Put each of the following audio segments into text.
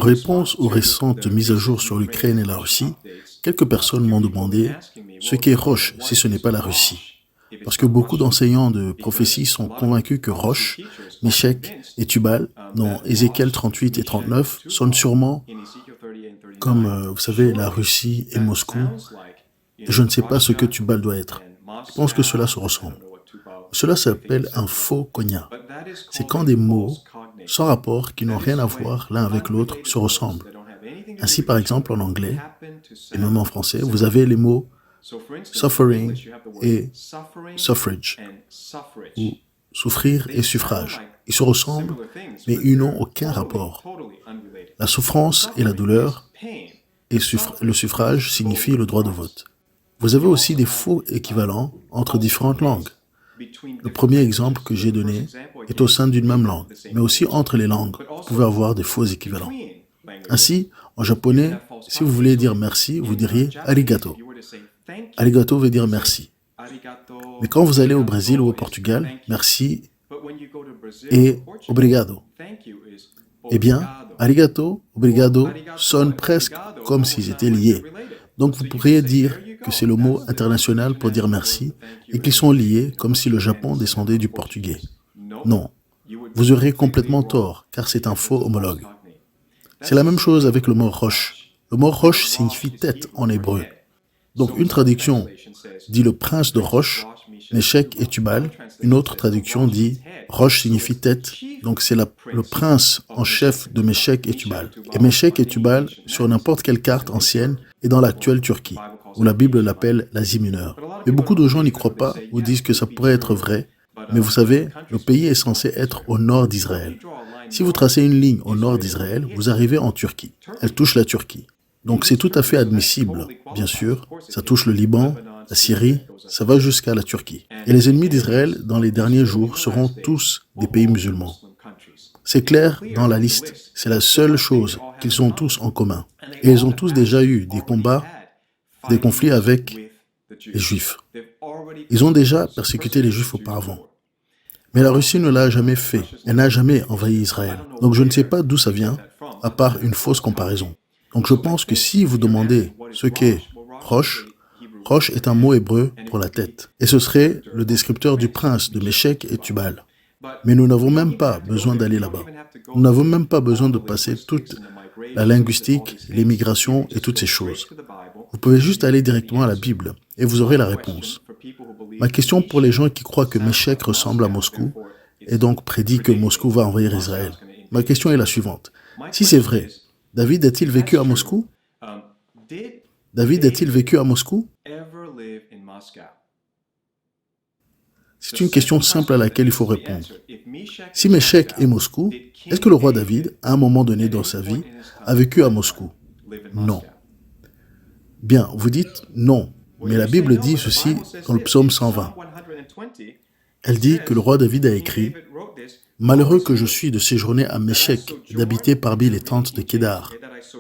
réponse aux récentes mises à jour sur l'Ukraine et la Russie, quelques personnes m'ont demandé ce qu'est Roche si ce n'est pas la Russie. Parce que beaucoup d'enseignants de prophétie sont convaincus que Roche, Méchec et Tubal, dans Ézéchiel 38 et 39, sonnent sûrement comme, vous savez, la Russie et Moscou. Et je ne sais pas ce que Tubal doit être. Je pense que cela se ressemble. Cela s'appelle un faux cognat. C'est quand des mots sans rapport, qui n'ont rien à voir l'un avec l'autre, se ressemblent. Ainsi, par exemple, en anglais, et même en français, vous avez les mots suffering et suffrage, ou souffrir et suffrage. Ils se ressemblent, mais ils n'ont aucun rapport. La souffrance et la douleur, et le suffrage signifient le droit de vote. Vous avez aussi des faux équivalents entre différentes langues. Le premier exemple que j'ai donné est au sein d'une même langue, mais aussi entre les langues, vous pouvez avoir des faux équivalents. Ainsi, en japonais, si vous voulez dire merci, vous diriez arigato. Arigato veut dire merci. Mais quand vous allez au Brésil ou au Portugal, merci est obrigado. Eh bien, arigato, obrigado sonnent presque comme s'ils étaient liés. Donc vous pourriez dire que c'est le mot international pour dire merci et qu'ils sont liés comme si le Japon descendait du portugais. Non, vous aurez complètement tort car c'est un faux homologue. C'est la même chose avec le mot roche. Le mot roche signifie tête en hébreu. Donc une traduction dit le prince de Roche, Méchec et Tubal. Une autre traduction dit Roche signifie tête, donc c'est le prince en chef de Méchec et Tubal. Et Méchec et Tubal, sur n'importe quelle carte ancienne, est dans l'actuelle Turquie, où la Bible l'appelle l'Asie mineure. Mais beaucoup de gens n'y croient pas ou disent que ça pourrait être vrai. Mais vous savez, le pays est censé être au nord d'Israël. Si vous tracez une ligne au nord d'Israël, vous arrivez en Turquie. Elle touche la Turquie. Donc c'est tout à fait admissible, bien sûr. Ça touche le Liban, la Syrie, ça va jusqu'à la Turquie. Et les ennemis d'Israël, dans les derniers jours, seront tous des pays musulmans. C'est clair dans la liste. C'est la seule chose qu'ils ont tous en commun. Et ils ont tous déjà eu des combats, des conflits avec les Juifs. Ils ont déjà persécuté les Juifs auparavant. Mais la Russie ne l'a jamais fait. Elle n'a jamais envahi Israël. Donc je ne sais pas d'où ça vient, à part une fausse comparaison. Donc je pense que si vous demandez ce qu'est Roche, Roche est un mot hébreu pour la tête. Et ce serait le descripteur du prince de Méchec et Tubal. Mais nous n'avons même pas besoin d'aller là-bas. Nous n'avons même pas besoin de passer toute la linguistique, l'immigration et toutes ces choses. Vous pouvez juste aller directement à la Bible et vous aurez la réponse. Ma question pour les gens qui croient que Méchec ressemble à Moscou et donc prédit que Moscou va envahir Israël. Ma question est la suivante. Si c'est vrai, David a-t-il vécu à Moscou? David a-t-il vécu à Moscou? C'est une question simple à laquelle il faut répondre. Si Méchec est Moscou, est-ce que le roi David, à un moment donné dans sa vie, a vécu à Moscou? Non. Bien, vous dites non, mais la Bible dit ceci dans le psaume 120. Elle dit que le roi David a écrit « Malheureux que je suis de séjourner à Méchec, d'habiter parmi les tentes de Kédar. »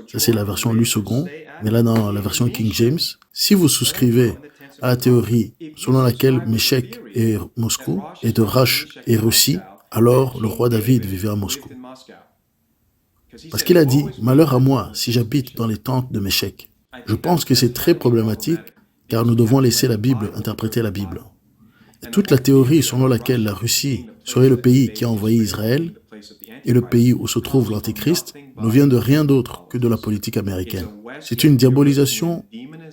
Ça, c'est la version Lu II, mais là, dans la version King James, si vous souscrivez à la théorie selon laquelle Méchec est Moscou et de Rache est Russie, alors le roi David vivait à Moscou. Parce qu'il a dit « Malheur à moi si j'habite dans les tentes de Méchec. » Je pense que c'est très problématique car nous devons laisser la Bible interpréter la Bible. Et toute la théorie selon laquelle la Russie serait le pays qui a envahi Israël et le pays où se trouve l'Antéchrist ne vient de rien d'autre que de la politique américaine. C'est une diabolisation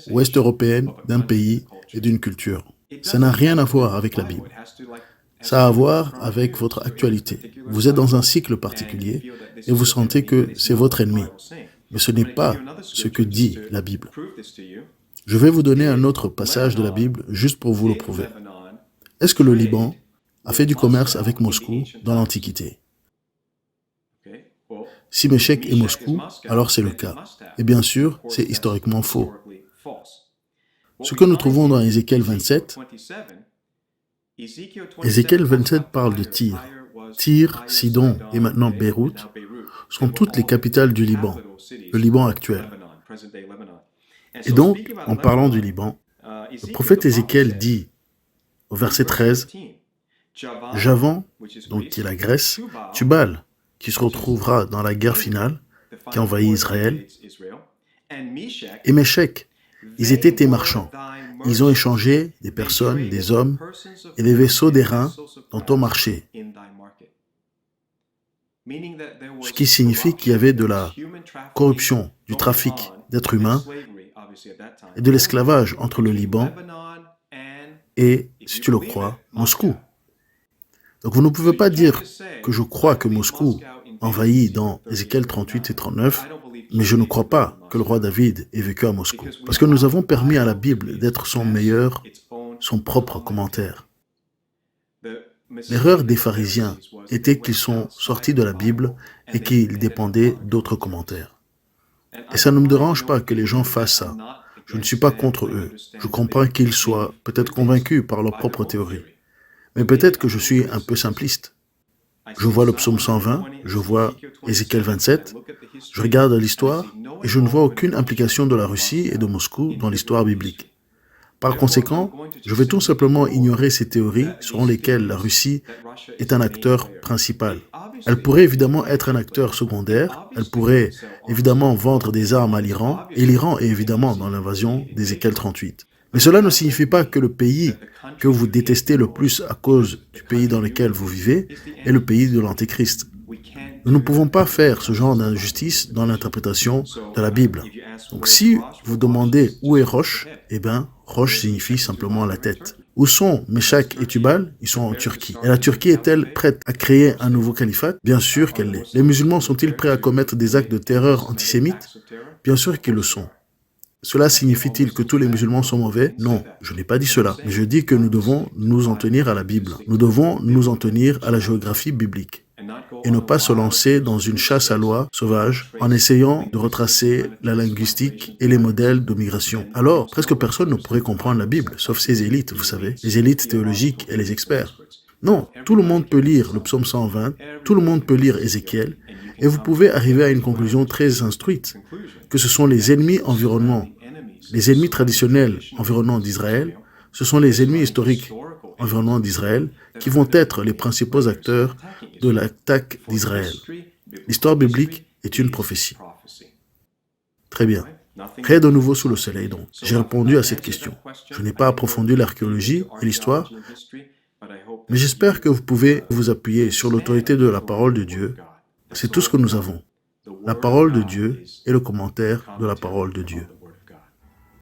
ouest-européenne d'un pays et d'une culture. Ça n'a rien à voir avec la Bible. Ça a à voir avec votre actualité. Vous êtes dans un cycle particulier et vous sentez que c'est votre ennemi. Mais ce n'est pas ce que dit la Bible. Je vais vous donner un autre passage de la Bible juste pour vous le prouver. Est-ce que le Liban a fait du commerce avec Moscou dans l'Antiquité? Si Méchec est Moscou, alors c'est le cas. Et bien sûr, c'est historiquement faux. Ce que nous trouvons dans Ézéchiel 27, Ézéchiel 27 parle de Tyr. Tyr, Sidon et maintenant Beyrouth sont toutes les capitales du Liban, le Liban actuel. Et donc, en parlant du Liban, le prophète Ézéchiel dit au verset 13, Javan, donc qui est la Grèce, Tubal, qui se retrouvera dans la guerre finale, qui a envahi Israël, et Méchec. Ils étaient tes marchands. Ils ont échangé des personnes, des hommes et des vaisseaux d'airain dans ton marché. Ce qui signifie qu'il y avait de la corruption, du trafic d'êtres humains et de l'esclavage entre le Liban et, si tu le crois, Moscou. Donc vous ne pouvez pas dire que je crois que Moscou envahit dans Ézéchiel 38 et 39, mais je ne crois pas que le roi David ait vécu à Moscou. Parce que nous avons permis à la Bible d'être son propre commentaire. L'erreur des pharisiens était qu'ils sont sortis de la Bible et qu'ils dépendaient d'autres commentaires. Et ça ne me dérange pas que les gens fassent ça. Je ne suis pas contre eux. Je comprends qu'ils soient peut-être convaincus par leur propre théorie. Mais peut-être que je suis un peu simpliste. Je vois le psaume 120, je vois Ézéchiel 27, je regarde l'histoire et je ne vois aucune implication de la Russie et de Moscou dans l'histoire biblique. Par conséquent, je vais tout simplement ignorer ces théories selon lesquelles la Russie est un acteur principal. Elle pourrait évidemment être un acteur secondaire, elle pourrait évidemment vendre des armes à l'Iran, et l'Iran est évidemment dans l'invasion d'Ézéchiel 38. Mais cela ne signifie pas que le pays que vous détestez le plus à cause du pays dans lequel vous vivez est le pays de l'Antéchrist. Nous ne pouvons pas faire ce genre d'injustice dans l'interprétation de la Bible. Donc si vous demandez où est Roche, eh bien, Roche signifie simplement la tête. Où sont Méchec et Tubal? Ils sont en Turquie. Et la Turquie est-elle prête à créer un nouveau califat? Bien sûr qu'elle l'est. Les musulmans sont-ils prêts à commettre des actes de terreur antisémites? Bien sûr qu'ils le sont. Cela signifie-t-il que tous les musulmans sont mauvais? Non, je n'ai pas dit cela. Mais je dis que nous devons nous en tenir à la Bible. Nous devons nous en tenir à la géographie biblique. Et ne pas se lancer dans une chasse à loi sauvage en essayant de retracer la linguistique et les modèles de migration. Alors, presque personne ne pourrait comprendre la Bible, sauf ces élites, vous savez, les élites théologiques et les experts. Non, tout le monde peut lire le psaume 120, tout le monde peut lire Ézéchiel, et vous pouvez arriver à une conclusion très instruite, que ce sont les ennemis environnants, les ennemis traditionnels environnants d'Israël, ce sont les ennemis historiques environnants d'Israël qui vont être les principaux acteurs de l'attaque d'Israël. L'histoire biblique est une prophétie. Très bien. Rien de nouveau sous le soleil, donc. J'ai répondu à cette question. Je n'ai pas approfondi l'archéologie et l'histoire, mais j'espère que vous pouvez vous appuyer sur l'autorité de la parole de Dieu. C'est tout ce que nous avons. La parole de Dieu et le commentaire de la parole de Dieu.